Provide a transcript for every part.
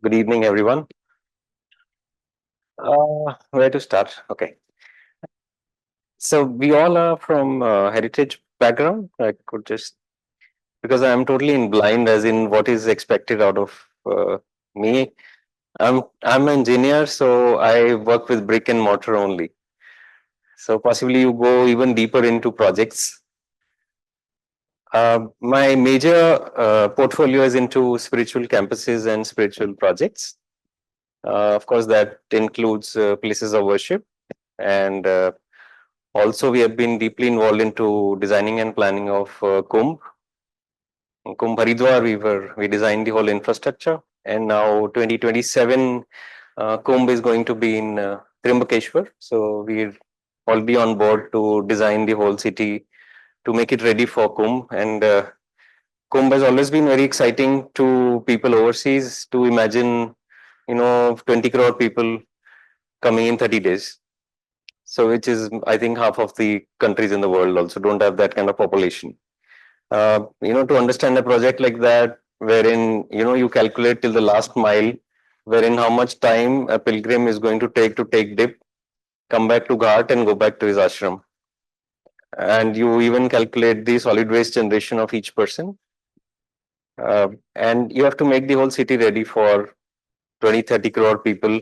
Good evening, everyone. Where to start? Okay. So we all are from heritage background. I could just because I'm totally in blind, as in what is expected out of me. I'm an engineer, so I work with brick and mortar only. So possibly you go even deeper into projects. My major portfolio is into spiritual campuses and spiritual projects. Of course, that includes places of worship and also we have been deeply involved into designing and planning of Kumbh. In Kumbh Haridwar, we designed the whole infrastructure, and now 2027 Kumbh is going to be in Trimbakeshwar. So we're already on board to design the whole city to make it ready for Kumbh. And Kumbh has always been very exciting to people overseas to imagine, 20 crore people coming in 30 days. So which is, I think, half of the countries in the world also don't have that kind of population. To understand a project like that, wherein you calculate till the last mile, wherein how much time a pilgrim is going to take dip, come back to Ghat and go back to his ashram, and you even calculate the solid waste generation of each person, and you have to make the whole city ready for 20-30 crore people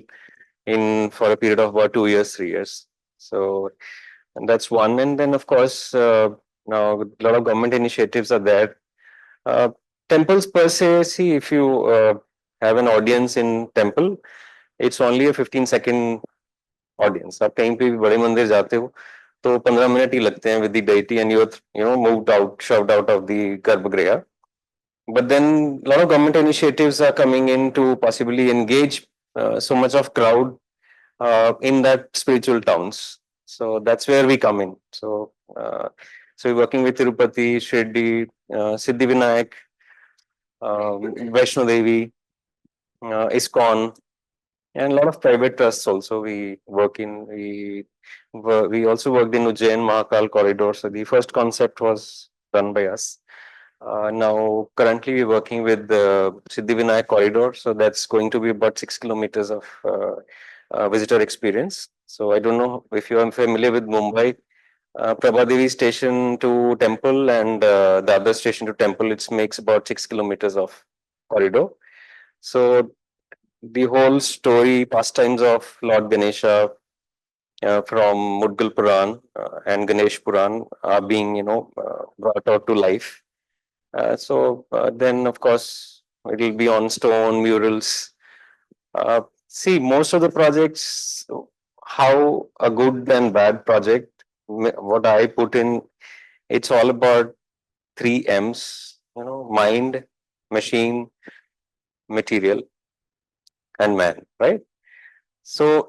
in for a period of about 2 years, 3 years. So and that's one. And then, of course, now a lot of government initiatives are there. Uh, Temples per se, see, if you have an audience in temple, it's only a 15-second audience. आप कहीं पे भी बड़े मंदिर जाते हो तो 15 minute ही लगते हैं with the deity and you're moved out, shoved out of the garbhagriha. But then a lot of government initiatives are coming in to possibly engage so much of crowd in that spiritual towns. So that's where we come in. So we're working with Tirupati, Shirdi, Siddhivinayak, Vaishno Devi, ISKCON, and a lot of private trusts also we work in. We also worked in Ujjain Mahakal corridor. So the first concept was done by us. Now, currently, we're working with the Siddhivinayak corridor. So that's going to be about 6 kilometers of visitor experience. So I don't know if you are familiar with Mumbai. Prabhadevi station to temple and the other station to temple, it makes about 6 kilometers of corridor. So the whole story, pastimes of Lord Ganesha from Mudgal Puran and Ganesh Puran are being, brought out to life. Then, of course, it will be on stone murals. See, most of the projects, how a good and bad project, what I put in, it's all about three M's, mind, machine, material, and man, right? So,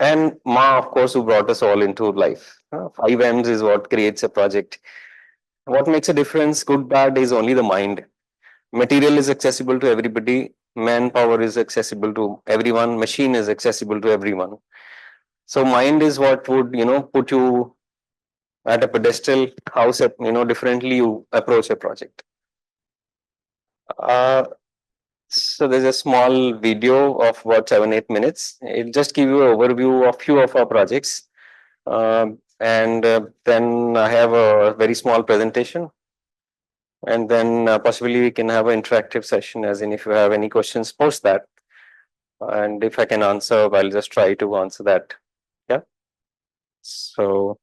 and Ma, of course, who brought us all into life. Five M's is what creates a project. What makes a difference, good, bad, is only the mind. Material is accessible to everybody. Manpower is accessible to everyone. Machine is accessible to everyone. So mind is what would put you at a pedestal. How differently you approach a project. Uh, so there's a small video of about 7-8 minutes. It'll just give you an overview of few of our projects, and then I have a very small presentation, and then possibly we can have an interactive session. As in, if you have any questions, post that, and if I can answer, I'll just try to answer that. Yeah. So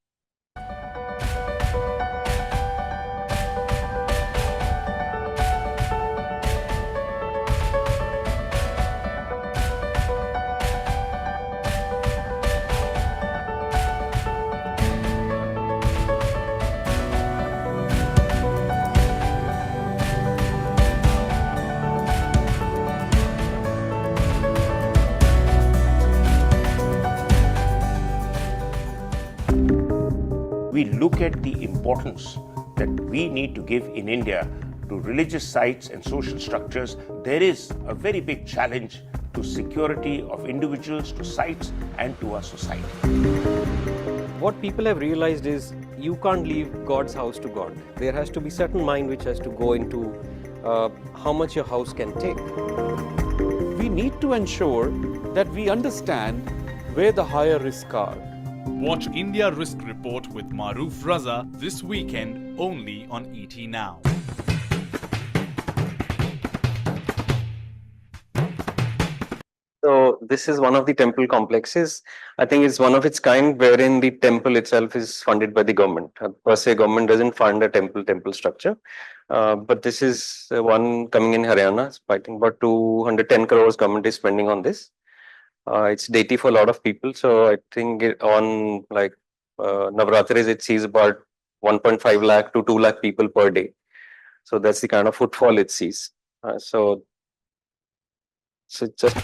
we look at the importance that we need to give in India to religious sites and social structures, there is a very big challenge to security of individuals, to sites, and to our society. What people have realized is you can't leave God's house to God. There has to be certain mind which has to go into how much your house can take. We need to ensure that we understand where the higher risks are. Watch India Risk Report with Maroof Raza this weekend only on ET Now. So this is one of the temple complexes. I think it's one of its kind wherein the temple itself is funded by the government. Per se, government doesn't fund a temple structure. But this is one coming in Haryana. I think about 210 crores government is spending on this. It's deity for a lot of people. So I think on like Navratris, it sees about 1.5 lakh to 2 lakh people per day. So that's the kind of footfall it sees. So it's just.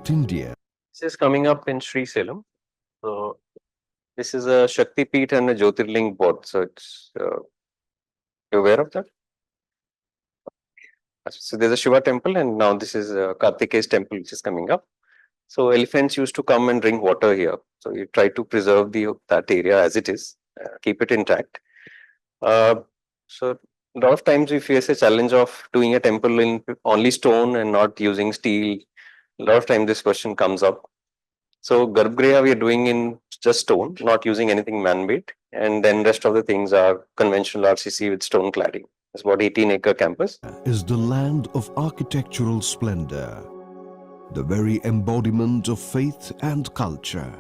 India. This is coming up in Sri Salem. So this is a Shakti Peeth and a Jyotirling both. So it's you aware of that? So there's a Shiva temple, and now this is Kartikeya's temple, which is coming up. So elephants used to come and drink water here. So you try to preserve that area as it is, keep it intact. So a lot of times we face a challenge of doing a temple in only stone and not using steel. A lot of times this question comes up. So Garbhagriha we are doing in just stone, not using anything man-made, and then rest of the things are conventional RCC with stone cladding. It's about 18-acre campus. Is the land of architectural splendor, the very embodiment of faith and culture.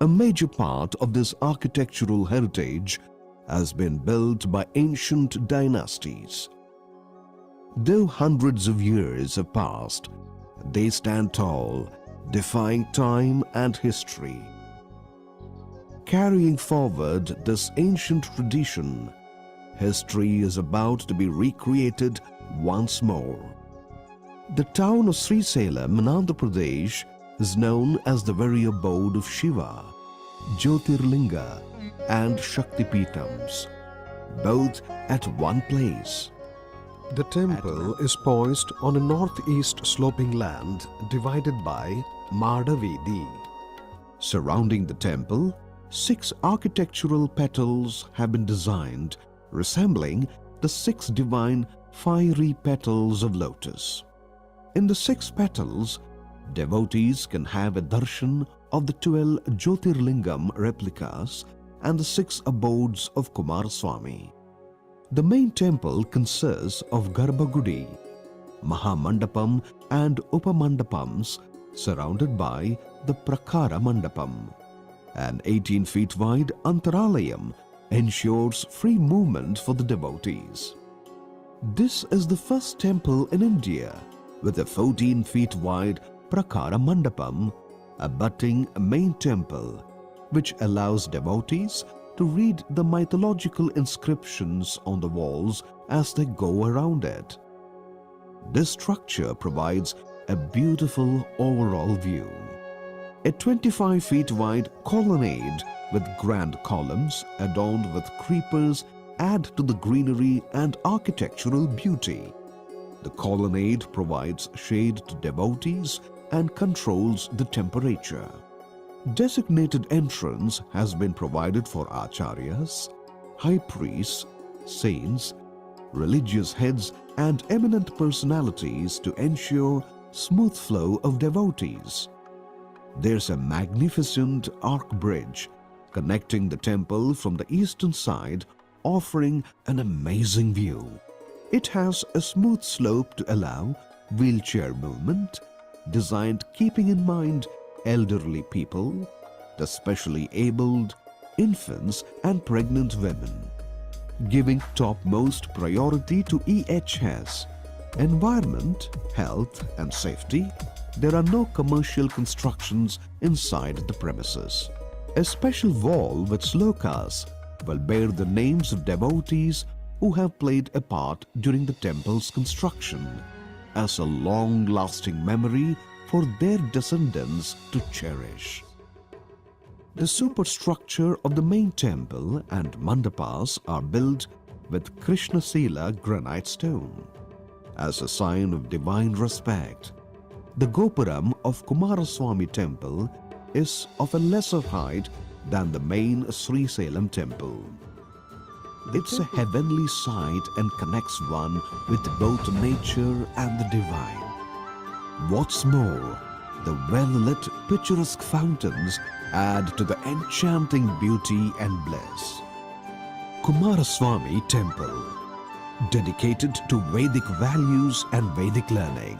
A major part of this architectural heritage has been built by ancient dynasties. Though hundreds of years have passed, they stand tall, defying time and history. Carrying forward this ancient tradition, history is about to be recreated once more. The town of Sri Salem in Andhra Pradesh is known as the very abode of Shiva, Jyotirlinga and Shakti Peethams, both at one place. The temple is poised on a northeast sloping land divided by Madavedi. Surrounding the temple, 6 architectural petals have been designed resembling the 6 divine fiery petals of lotus. In the 6 petals, devotees can have a darshan of the 12 Jyotirlingam replicas and the 6 abodes of Kumaraswamy. The main temple consists of Garbhagudi, Mahamandapam and Upamandapams surrounded by the Prakara Mandapam. An 18 feet wide Antaralayam ensures free movement for the devotees. This is the first temple in India with a 14 feet wide Prakara Mandapam abutting a main temple, which allows devotees to read the mythological inscriptions on the walls as they go around it. This structure provides a beautiful overall view. A 25 feet wide colonnade with grand columns adorned with creepers add to the greenery and architectural beauty. The colonnade provides shade to devotees and controls the temperature. Designated entrance has been provided for acharyas, high priests, saints, religious heads and eminent personalities to ensure smooth flow of devotees. There's a magnificent arch bridge connecting the temple from the eastern side, offering an amazing view. It has a smooth slope to allow wheelchair movement, designed keeping in mind elderly people, the specially abled, infants and pregnant women. Giving topmost priority to EHS, environment, health and safety, there are no commercial constructions inside the premises. A special wall with slokas will bear the names of devotees who have played a part during the temple's construction as a long-lasting memory for their descendants to cherish. The superstructure of the main temple and mandapas are built with Krishnasila granite stone. As a sign of divine respect, the Gopuram of Kumaraswamy temple is of a lesser height than the main Sri Salem temple. It's a heavenly sight and connects one with both nature and the divine. What's more, the well-lit picturesque fountains add to the enchanting beauty and bliss. Kumaraswamy Temple, dedicated to Vedic values and Vedic learning,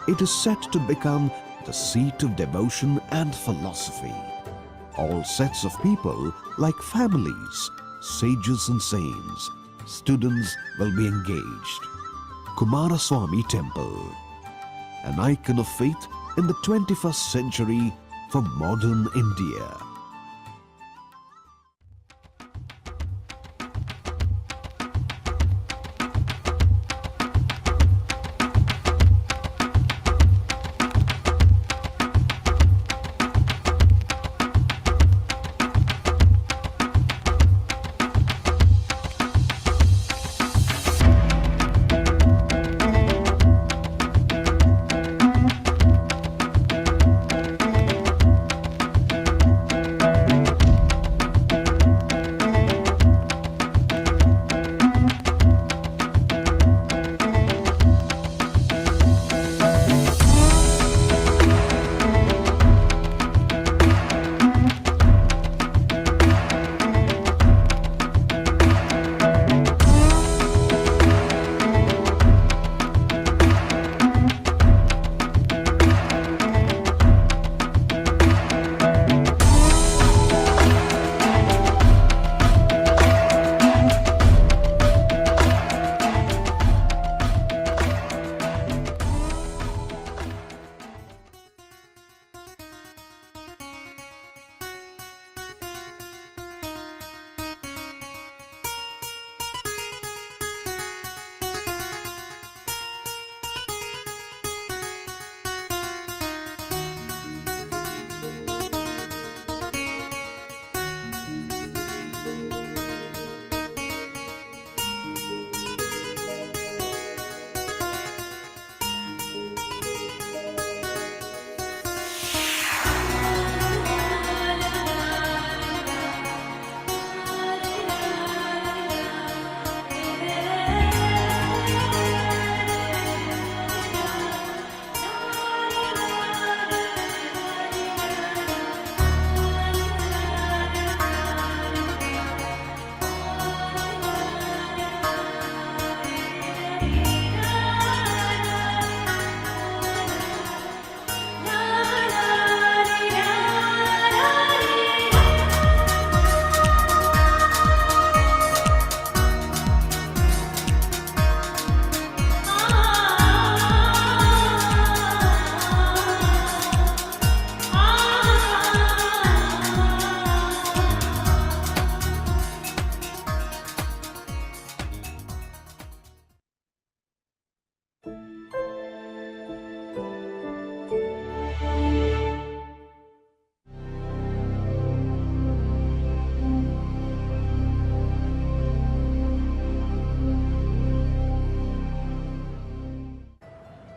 it is set to become the seat of devotion and philosophy. All sets of people, like families, sages and saints, students will be engaged. Kumaraswamy Temple, an icon of faith in the 21st century for modern India.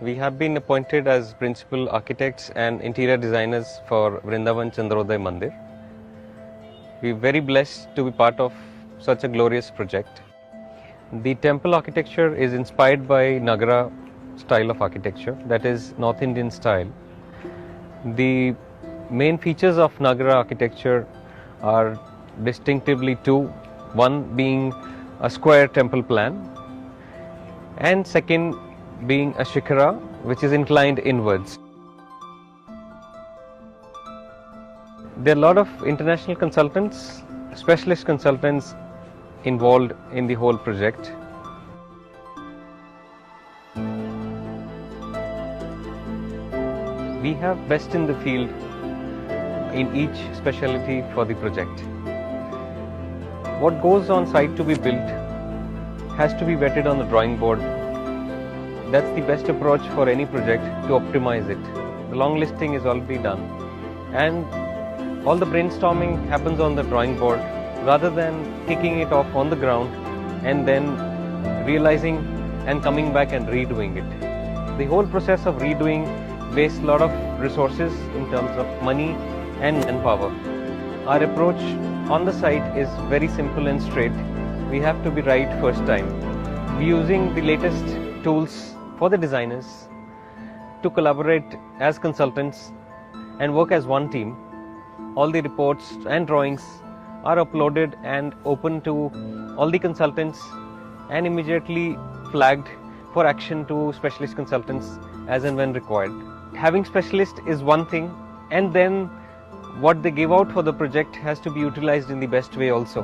We have been appointed as principal architects and interior designers for Vrindavan Chandrodaya Mandir. We are very blessed to be part of such a glorious project. The temple architecture is inspired by Nagara style of architecture, that is North Indian style. The main features of Nagara architecture are distinctively two, one being a square temple plan and second being a shikhara which is inclined inwards. There are a lot of international consultants, specialist consultants involved in the whole project. We have best in the field in each specialty for the project. What goes on site to be built has to be vetted on the drawing board. That's the best approach for any project to optimize it. The long listing is already done and all the brainstorming happens on the drawing board rather than kicking it off on the ground and then realizing and coming back and redoing it. The whole process of redoing wastes a lot of resources in terms of money and manpower. Our approach on the site is very simple and straight. We have to be right first time. We're using the latest tools for the designers to collaborate as consultants and work as one team. All the reports and drawings are uploaded and open to all the consultants and immediately flagged for action to specialist consultants as and when required. Having specialist is one thing, and then what they give out for the project has to be utilized in the best way also.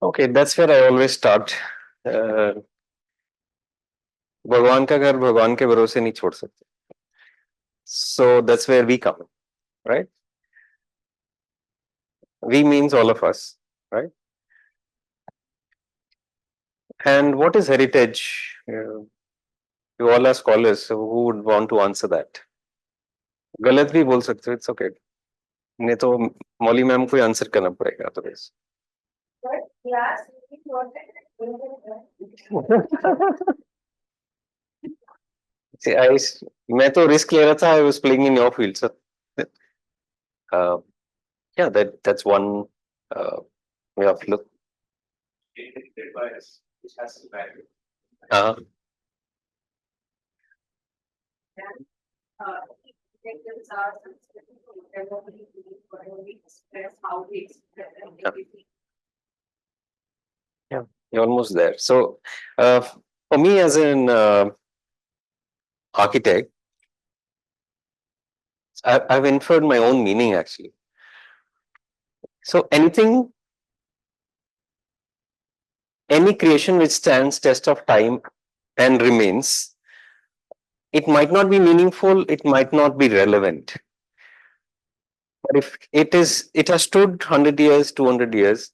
Okay, that's where I always start. भगवान का घर भगवान के भरोसे नहीं छोड़ सकते. So that's where we come, right? We means all of us, right? And what is heritage? You all are scholars, so who would want to answer that? गलत भी बोल सकते हो, it's okay. नहीं तो मौली मैम को आंसर करना पड़ेगा तो बस. See, मैं तो risk ले रहा था. I was playing in your field, so yeah, that's one way of look. Uh, yeah, you're almost there. So for me as an architect, I've inferred my own meaning actually. So any creation which stands test of time and remains, it might not be meaningful, it might not be relevant. But if it has stood 100 years, 200 years,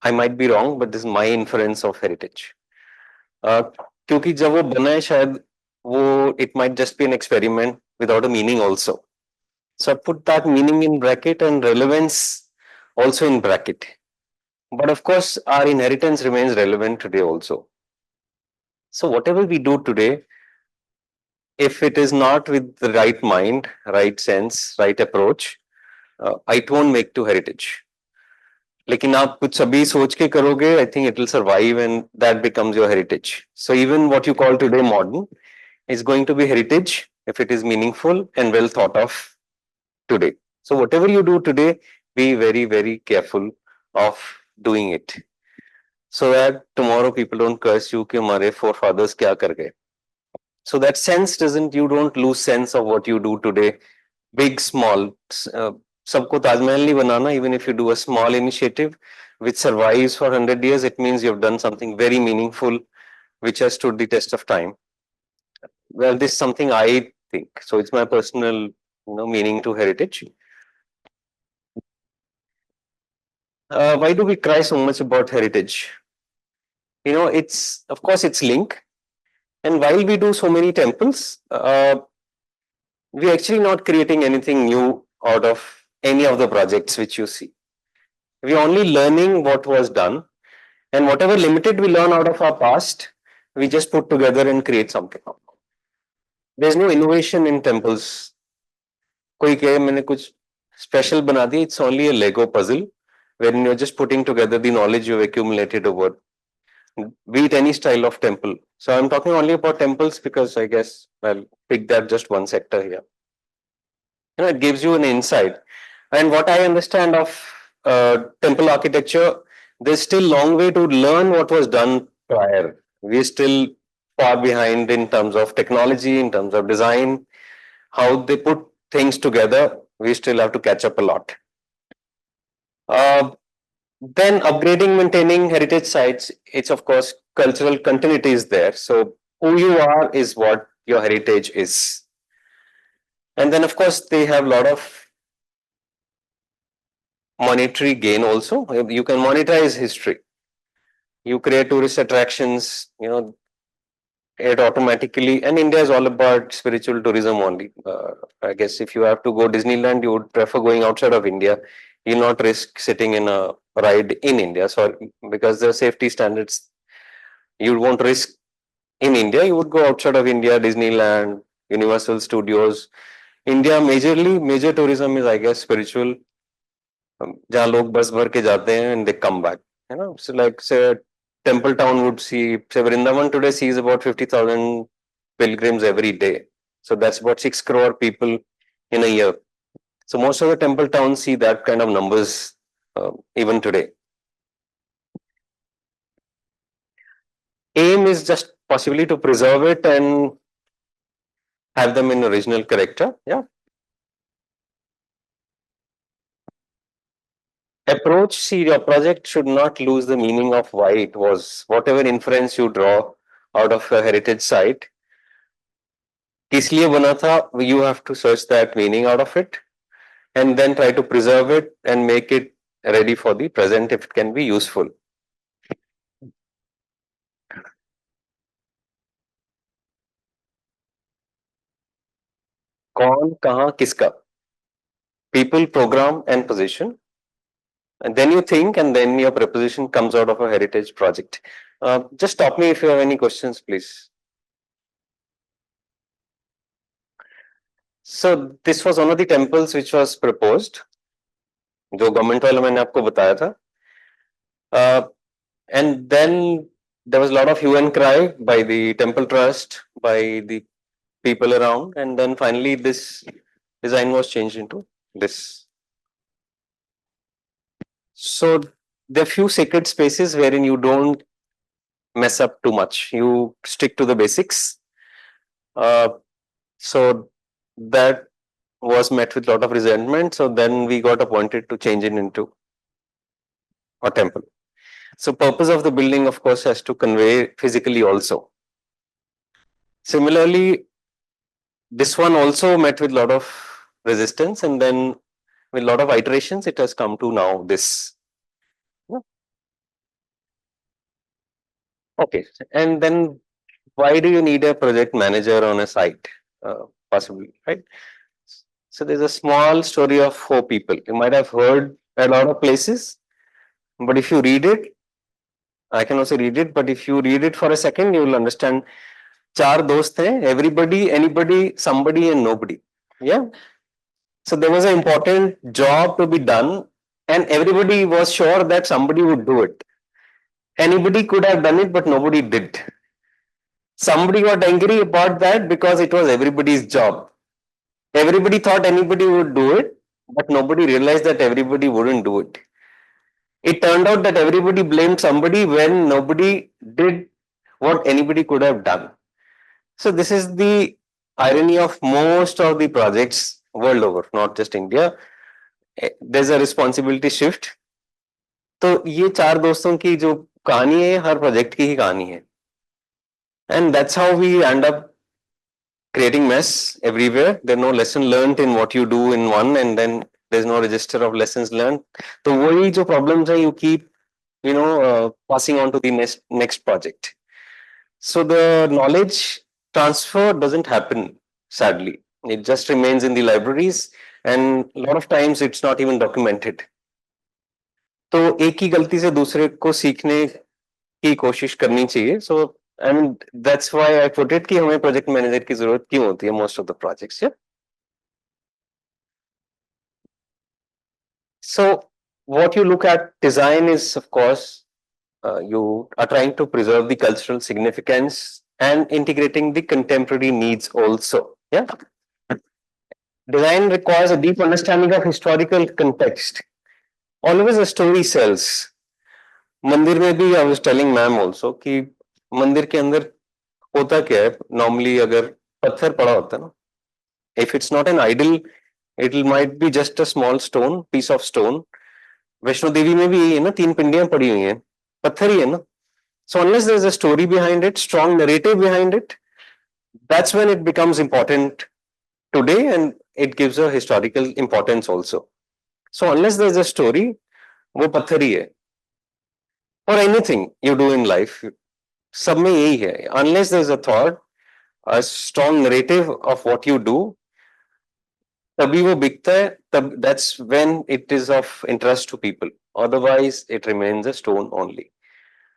I might be wrong, but this is my inference of heritage. क्योंकि जब वो बना है शायद वो it might just be an experiment without a meaning also. So I put that meaning in bracket and relevance also in bracket. But of course, our inheritance remains relevant today also. So whatever we do today, if it is not with the right mind, right sense, right approach, it won't make to heritage. लेकिन आप कुछ अभी सोच के करोगे, I think it will survive and that becomes your heritage. So even what you call today modern is going to be heritage if it is meaningful and well thought of today. So whatever you do today, be very, very careful of doing it. So that tomorrow people don't curse you कि हमारे forefathers क्या कर गए. So that sense doesn't, you don't lose sense of what you do today. Big, small, सबको ताजमहल नहीं बनाना. Even if you do a small initiative which survives for 100 years, it means you've done something very meaningful which has stood the test of time. Well, this is something I think. So it's my personal, meaning to heritage. Why do we cry so much about heritage? It's, of course, it's linked. And while we do so many temples, we're actually not creating anything new out of any of the projects which you see. We're only learning what was done, and whatever limited we learn out of our past, we just put together and create something. There's no innovation in temples. कोई कहे मैंने कुछ special बना दिया, it's only a Lego puzzle wherein you're just putting together the knowledge you've accumulated over, be it any style of temple. So I'm talking only about temples because I guess I'll pick that just one sector here. It gives you an insight. And what I understand of temple architecture, there's still a long way to learn what was done prior. We're still far behind in terms of technology, in terms of design, how they put things together. We still have to catch up a lot. Then upgrading, maintaining heritage sites, it's of course cultural continuity is there. So who you are is what your heritage is. And then of course they have a lot of monetary gain also. You can monetize history. You create tourist attractions, it automatically, and India is all about spiritual tourism only. I guess if you have to go Disneyland, you would prefer going outside of India. You'll not risk sitting in a ride in India. So because the safety standards, you won't risk in India, you would go outside of India, Disneyland, Universal Studios. India major tourism is, I guess, spiritual. जहाँ लोग बस भर के जाते हैं and they come back. So like say Temple Town would see, say Vrindavan today sees about 50,000 pilgrims every day. So that's about 6 crore people in a year. So most of the temple towns see that kind of numbers even today. Aim is just possibly to preserve it and have them in original character. Yeah. Approach, see, your project should not lose the meaning of why it was. Whatever inference you draw out of a heritage site, किस लिए बना था, you have to search that meaning out of it and then try to preserve it and make it ready for the present if it can be useful. कौन, कहाँ, किसका? People, program and position. And then you think and then your preposition comes out of a heritage project. Just stop me if you have any questions, please. So this was one of the temples which was proposed. जो government वाला मैंने आपको बताया था. And then there was a lot of hue and cry by the temple trust, by the people around, and then finally this design was changed into this. So there are few sacred spaces wherein you don't mess up too much. You stick to the basics. So that was met with a lot of resentment. So then we got appointed to change it into a temple. So purpose of the building, of course, has to convey physically also. Similarly, this one also met with a lot of resistance, and then with a lot of iterations, it has come to now this. Okay, and then why do you need a project manager on a site? Possibly, right? So there's a small story of four people. You might have heard a lot of places, but if you read it, I can also read it, but if you read it for a second, you will understand. चार दोस्त हैं, everybody, anybody, somebody, and nobody. Yeah. So there was an important job to be done, and everybody was sure that somebody would do it. Anybody could have done it, but nobody did. Somebody got angry about that because it was everybody's job. Everybody thought anybody would do it, but nobody realized that everybody wouldn't do it. It turned out that everybody blamed somebody when nobody did what anybody could have done. So this is the irony of most of the projects world over, not just India. There's a responsibility shift. तो ये चार दोस्तों की जो कहानी है हर project की ही कहानी है. And that's how we end up creating mess everywhere. There's no lesson learned in what you do in one, and then there's no register of lessons learned. तो वही जो problems है you keep passing on to the next project. So the knowledge transfer doesn't happen, sadly. It just remains in the libraries, and a lot of times it's not even documented. तो एक ही गलती से दूसरे को सीखने की कोशिश करनी चाहिए. So and that's why I put it कि हमें project manager की जरूरत क्यों होती है most of the projects. Yeah. So what you look at design is, of course, you are trying to preserve the cultural significance and integrating the contemporary needs also. Yeah. Design requires a deep understanding of historical context. Always a story sells. मंदिर में भी I was telling ma'am also कि मंदिर के अंदर होता क्या है normally अगर पत्थर पड़ा होता है ना, if it's not an idol, it might be just a small stone, piece of stone. Vaishno Devi में भी यही है ना, 3 पिंडियां पड़ी हुई हैं, पत्थर ही है ना. So unless there's a story behind it, strong narrative behind it, that's when it becomes important today, and it gives a historical importance also. So unless there's a story, वो पत्थर ही है. Or anything you do in life, सब में यही है. Unless there's a thought, a strong narrative of what you do, तभी वो बिकता है. तब that's when it is of interest to people. Otherwise, it remains a stone only.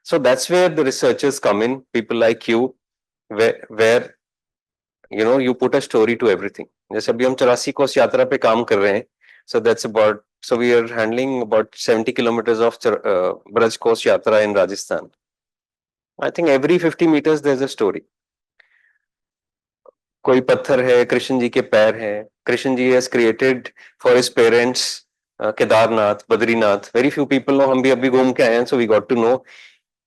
So that's where the researchers come in. People like you, where you put a story to everything. जैसे अभी हम 84 कोस यात्रा पे काम कर रहे हैं. So that's about, so we are handling about 70 kilometers of Braj Coast Yatra in Rajasthan. I think every 50 meters there's a story. कोई पत्थर है, कृष्ण जी के पैर हैं. Krishna ji has created for his parents Kedarnath, Badrinath. Very few people know. हम भी अभी घूम के आए हैं, so we got to know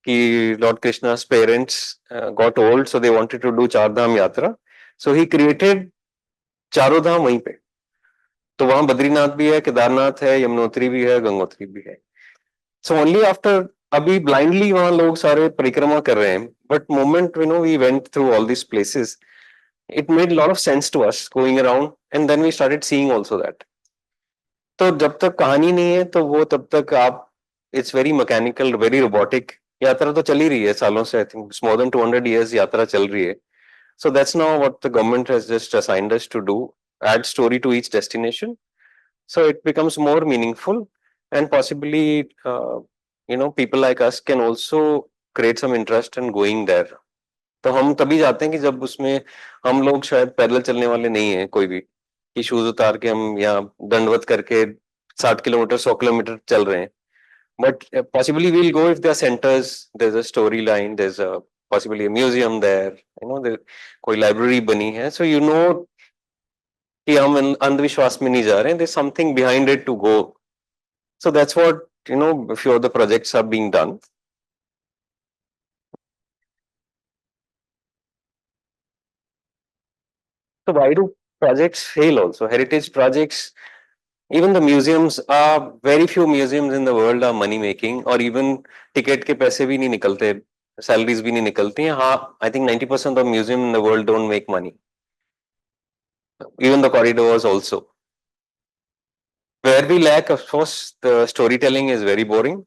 कि Lord Krishna's parents got old, so they wanted to do चार धाम यात्रा. So he created चारों धाम वहीं पे. तो वहां बद्रीनाथ भी है, केदारनाथ है, यमुनोत्री भी है, गंगोत्री भी है. So only after, अभी blindly वहां लोग सारे परिक्रमा कर रहे हैं, but moment we went through all these places, it made a lot of sense to us going around, and then we started seeing also that. तो जब तक कहानी नहीं है तो वो तब तक आप, it's very mechanical, very robotic. यात्रा तो चल ही रही है सालों से. I think it's more than 200 years यात्रा चल रही है. So that's now what the government has just assigned us to do, add story to each destination. So it becomes more meaningful, and possibly, people like us can also create some interest in going there. तो हम तभी जाते हैं कि जब उसमें हम लोग शायद पैदल चलने वाले नहीं हैं कोई भी, कि शूज उतार के हम यहाँ दंडवत करके 60 किलोमीटर 100 किलोमीटर चल रहे हैं. But possibly we'll go if there are centers, there's a storyline, there's a possibly a museum there, there कोई library बनी है, so कि हम अंधविश्वास में नहीं जा रहे हैं. There's something behind it to go. So that's what a few of the projects are being done. So why do projects fail also? Heritage projects, even the museums, are very few museums in the world are money making, or even ticket के पैसे भी नहीं निकलते, salaries भी नहीं निकलती हैं. हाँ, I think 90% of museums in the world don't make money. Even the corridors also. Where we lack, of course, the storytelling is very boring.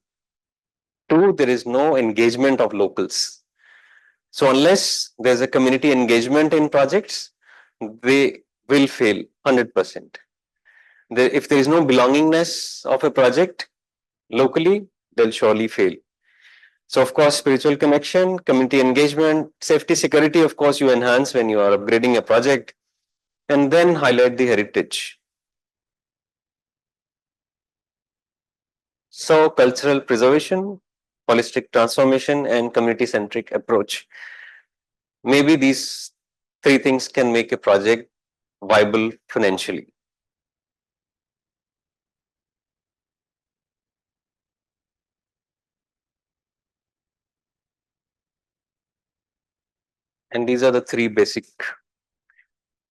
Two, there is no engagement of locals. So unless there's a community engagement in projects, they will fail 100%. If there is no belongingness of a project locally, they'll surely fail. So of course, spiritual connection, community engagement, safety, security, of course, you enhance when you are upgrading a project, and then highlight the heritage. So cultural preservation, holistic transformation, and community-centric approach. Maybe these three things can make a project viable financially. And these are the three basic,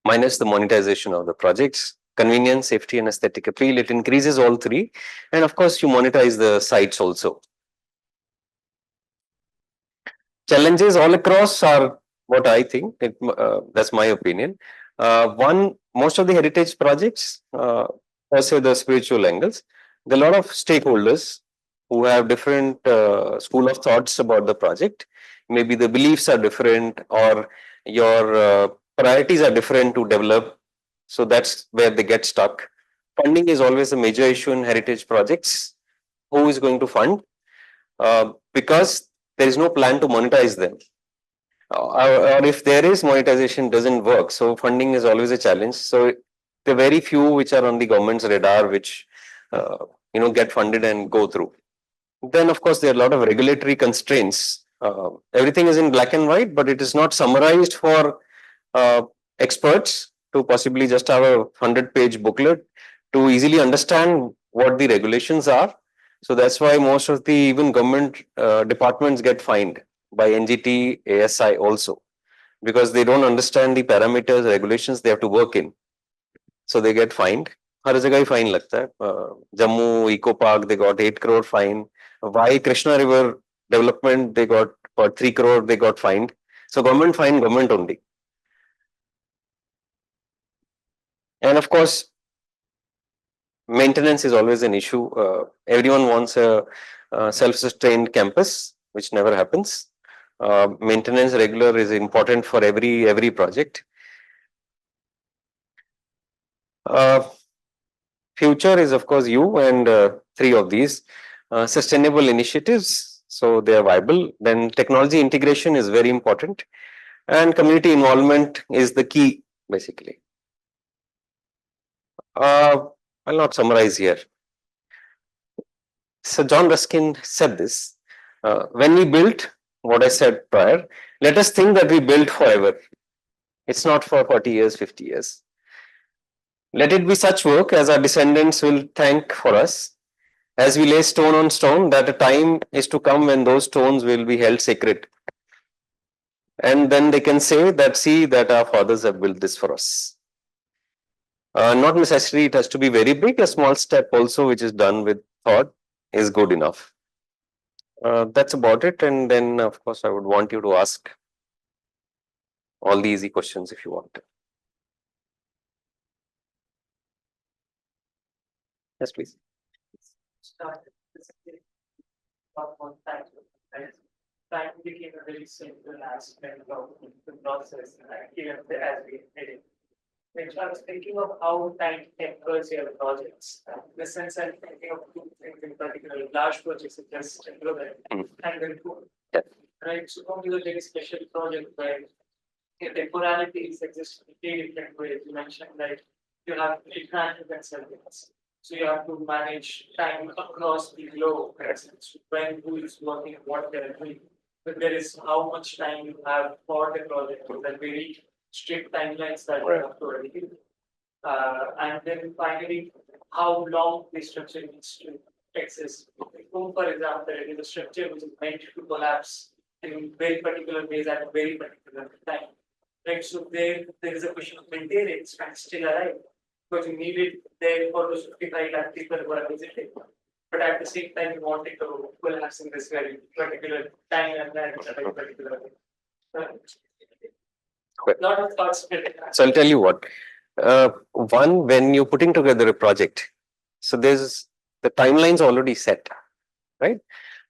minus the monetization of the projects: convenience, safety, and aesthetic appeal. It increases all three. And of course, you monetize the sites also. Challenges all across are what I think, that's my opinion. One, most of the heritage projects, also the spiritual angles, there are a lot of stakeholders who have different school of thoughts about the project. Maybe the beliefs are different, or your priorities are different to develop. So that's where they get stuck. Funding is always a major issue in heritage projects. Who is going to fund? Because there is no plan to monetize them. Or if there is, monetization doesn't work. So funding is always a challenge. So the very few which are on the government's radar, which get funded and go through. Then of course there are a lot of regulatory constraints. Everything is in black and white, but it is not summarized for experts to possibly just have a 100-page booklet to easily understand what the regulations are. So that's why most of the even government departments get fined by NGT, ASI also, because they don't understand the parameters, regulations they have to work in. So they get fined. हर जगह ही fine लगता है. Jammu Eco Park, they got 8 crore fine. Why Krishna River development, they got for 3 crore, they got fined. So government fine government only. And of course, maintenance is always an issue. Everyone wants a self-sustained campus, which never happens. Maintenance regular is important for every project. Future is of course you and three of these sustainable initiatives. So they are viable. Then technology integration is very important, and community involvement is the key basically. I'll not summarize here. So John Ruskin said this, when we built what I said prior, let us think that we built forever. It's not for 40 years, 50 years. Let it be such work as our descendants will thank for us, as we lay stone on stone, that a time is to come when those stones will be held sacred. And then they can say that, see, that our fathers have built this for us. Not necessarily it has to be very big. A small step also, which is done with thought, is good enough. That's about it. And then, of course, I would want you to ask all the easy questions if you want to. Yes, please. Time became a very simple aspect of the process, as we did it. Which I was thinking of how time tempers your projects. In the sense, I'm thinking of two things in particular: large projects such as implement and then poor. Right. So, come to the very special project where temporality is exists in three different ways. You mentioned that you have international consultants. So you have to manage time across the globe, for instance, when who is working, what they're doing. But there is how much time you have for the project, with the very strict timelines that you have to adhere. And then finally, how long the structure needs to exist. For example, it is a structure which is meant to collapse in very particular ways at a very particular time. Right. So there is a question of maintenance and still alive. Because you need it there for those 55 lakh people who are visiting. But at the same time, you want it to collapse in this very particular time and then a very particular way. Lot of thoughts. So I'll tell you what. One, when you're putting together a project, so there's the timelines already set, right?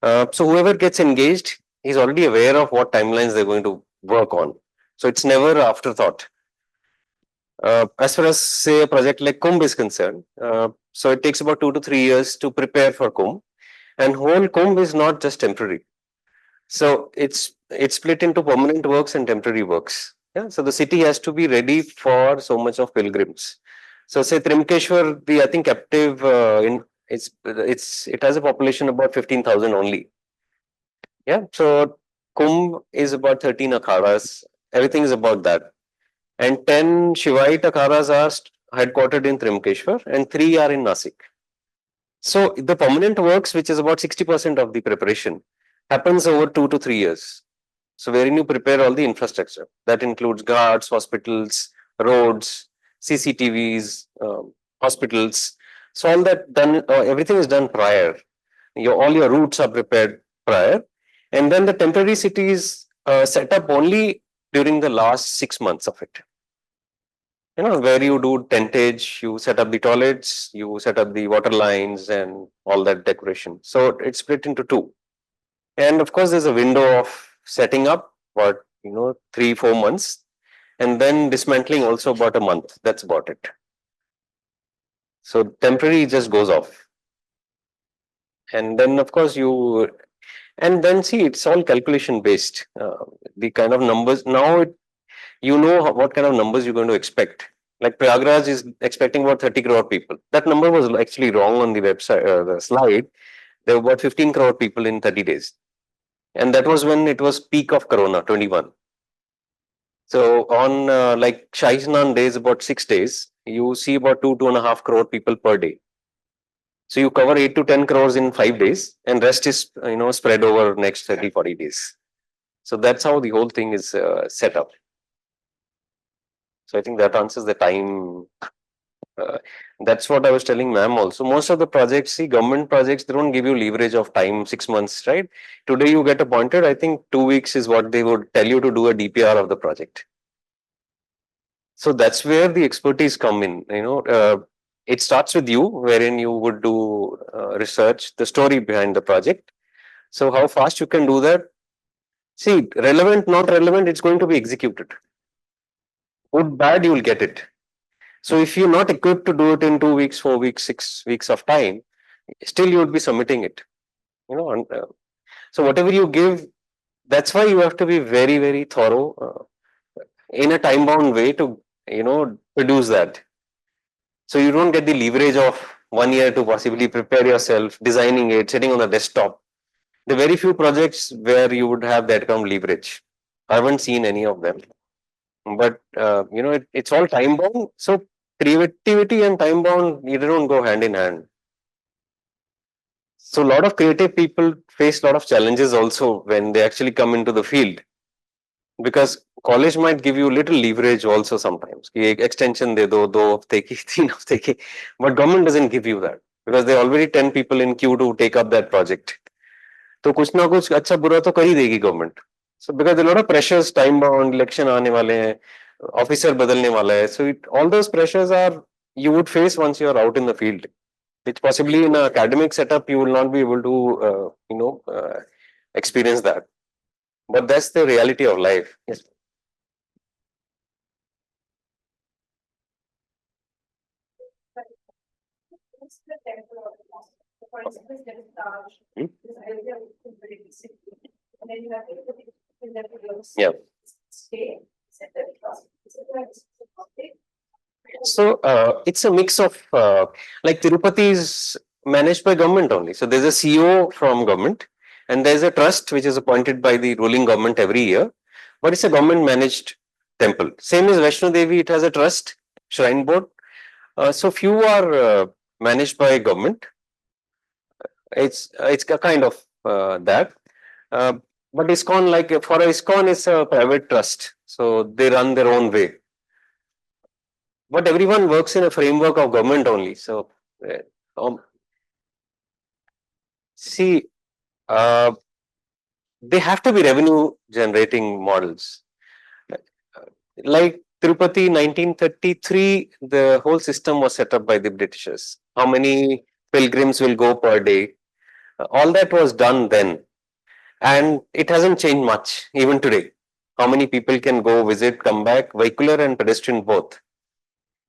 So whoever gets engaged He's already aware of what timelines they're going to work on. So it's never afterthought. As far as say a project like Kumbh is concerned, so it takes about 2 to 3 years to prepare for Kumbh, and whole Kumbh is not just temporary. So it's split into permanent works and temporary works. Yeah, so the city has to be ready for so much of pilgrims. So say Trimkeshwar, the I think captive in it has a population about 15,000 only. Yeah, so Kumbh is about 13 akhadas. Everything is about that, and 10 Shivite akhadas are headquartered in Trimkeshwar, and 3 are in Nasik. So the permanent works, which is about 60% of the preparation, happens over 2 to 3 years. So wherein you prepare all the infrastructure that includes guards, hospitals, roads, CCTVs, hospitals. So all that done, everything is done prior. All your routes are prepared prior, and then the temporary city is set up only during the last 6 months of it. Where you do tentage, you set up the toilets, you set up the water lines and all that decoration. So it's split into two. And of course, there's a window of setting up for 3-4 months, and then dismantling also about a month. That's about it. So temporary just goes off. And then of course and then see, it's all calculation based. The kind of numbers now, what kind of numbers you're going to expect. Like Prayagraj is expecting about 30 crore people. That number was actually wrong on the website, the slide. There were about 15 crore people in 30 days. And that was when it was peak of Corona, 21. So on like Shahi Snan days, about 6 days, you see about 2.5 crore people per day. So you cover 8 to 10 crores in 5 days, and rest is spread over next 30-40 days. So that's how the whole thing is set up. So I think that answers the time. That's what I was telling ma'am also. Most of the projects, see, government projects, they don't give you leverage of time, 6 months, right? Today you get appointed, I think 2 weeks is what they would tell you to do a DPR of the project. So that's where the expertise come in. It starts with you, wherein you would do research, the story behind the project. So how fast you can do that? See, relevant, not relevant, it's going to be executed. Good, bad, you will get it. So if you're not equipped to do it in 2 weeks, 4 weeks, 6 weeks of time, still you would be submitting it. So whatever you give, that's why you have to be very, very thorough in a time bound way to produce that. So you don't get the leverage of 1 year to possibly prepare yourself, designing it, sitting on the desktop. The very few projects where you would have that kind of leverage. I haven't seen any of them. But it's all time bound. So creativity and time bound, they don't go hand in hand. So a lot of creative people face a lot of challenges also when they actually come into the field, because college might give you little leverage also sometimes. कि एक extension दे दो हफ्ते की 3 हफ्ते की, but government doesn't give you that because there are already 10 people in queue to take up that project. तो कुछ ना कुछ अच्छा बुरा तो कर ही देगी government. So because there are a lot of pressures, time bound, election आने वाले हैं, officer बदलने वाला है. So all those pressures are you would face once you are out in the field, which possibly in an academic setup you will not be able to experience that. But that's the reality of life. Yes. Yeah. So it's a mix of like Tirupati is managed by government only. So there's a CEO from government, and there's a trust which is appointed by the ruling government every year, but it's a government managed temple. Same as Vaishno Devi, it has a trust, shrine board. So few are managed by government. It's a kind of that. But ISKCON, like for ISKCON, is a private trust, so they run their own way. But everyone works in a framework of government only. So, see, they have to be revenue generating models. Like Tirupati 1933, the whole system was set up by the Britishers. How many pilgrims will go per day? All that was done then. And it hasn't changed much even today. How many people can go visit, come back, vehicular and pedestrian both.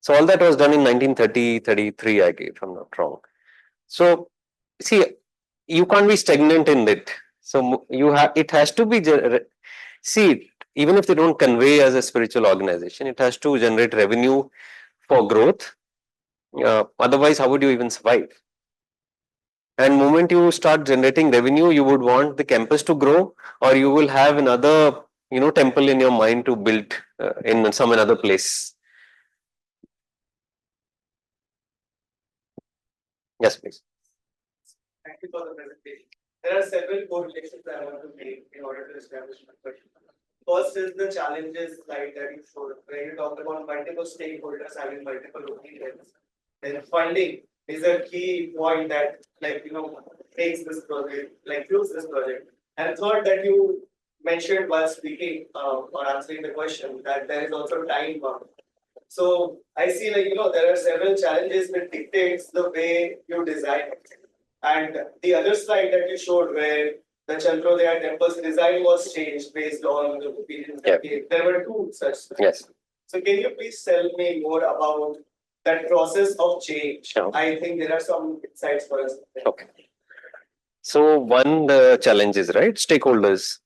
So all that was done in 1930, 33, I guess, if I'm not wrong. So see, you can't be stagnant in it. So you have, it has to be, see, even if they don't convey as a spiritual organization, it has to generate revenue for growth. Otherwise, how would you even survive? And moment you start generating revenue, you would want the campus to grow, or you will have another, temple in your mind to build in some another place. Yes, please. Thank you for the presentation. There are several correlations that I want to make in order to establish my question. First is the challenges slide that you showed, where you talked about multiple stakeholders having multiple opinions. Then funding is a key point that, takes this project, fuels this project. And third, that you mentioned while speaking or answering the question, that there is also time bound. So I see, there are several challenges that dictates the way you design it. And the other slide that you showed, where the Chandrodaya temple's design was changed based on the opinions that came. There were two such. Yes. So can you please tell me more about that process of change? Sure. I think there are some insights for us. Okay. So one the challenges, right? Stakeholders.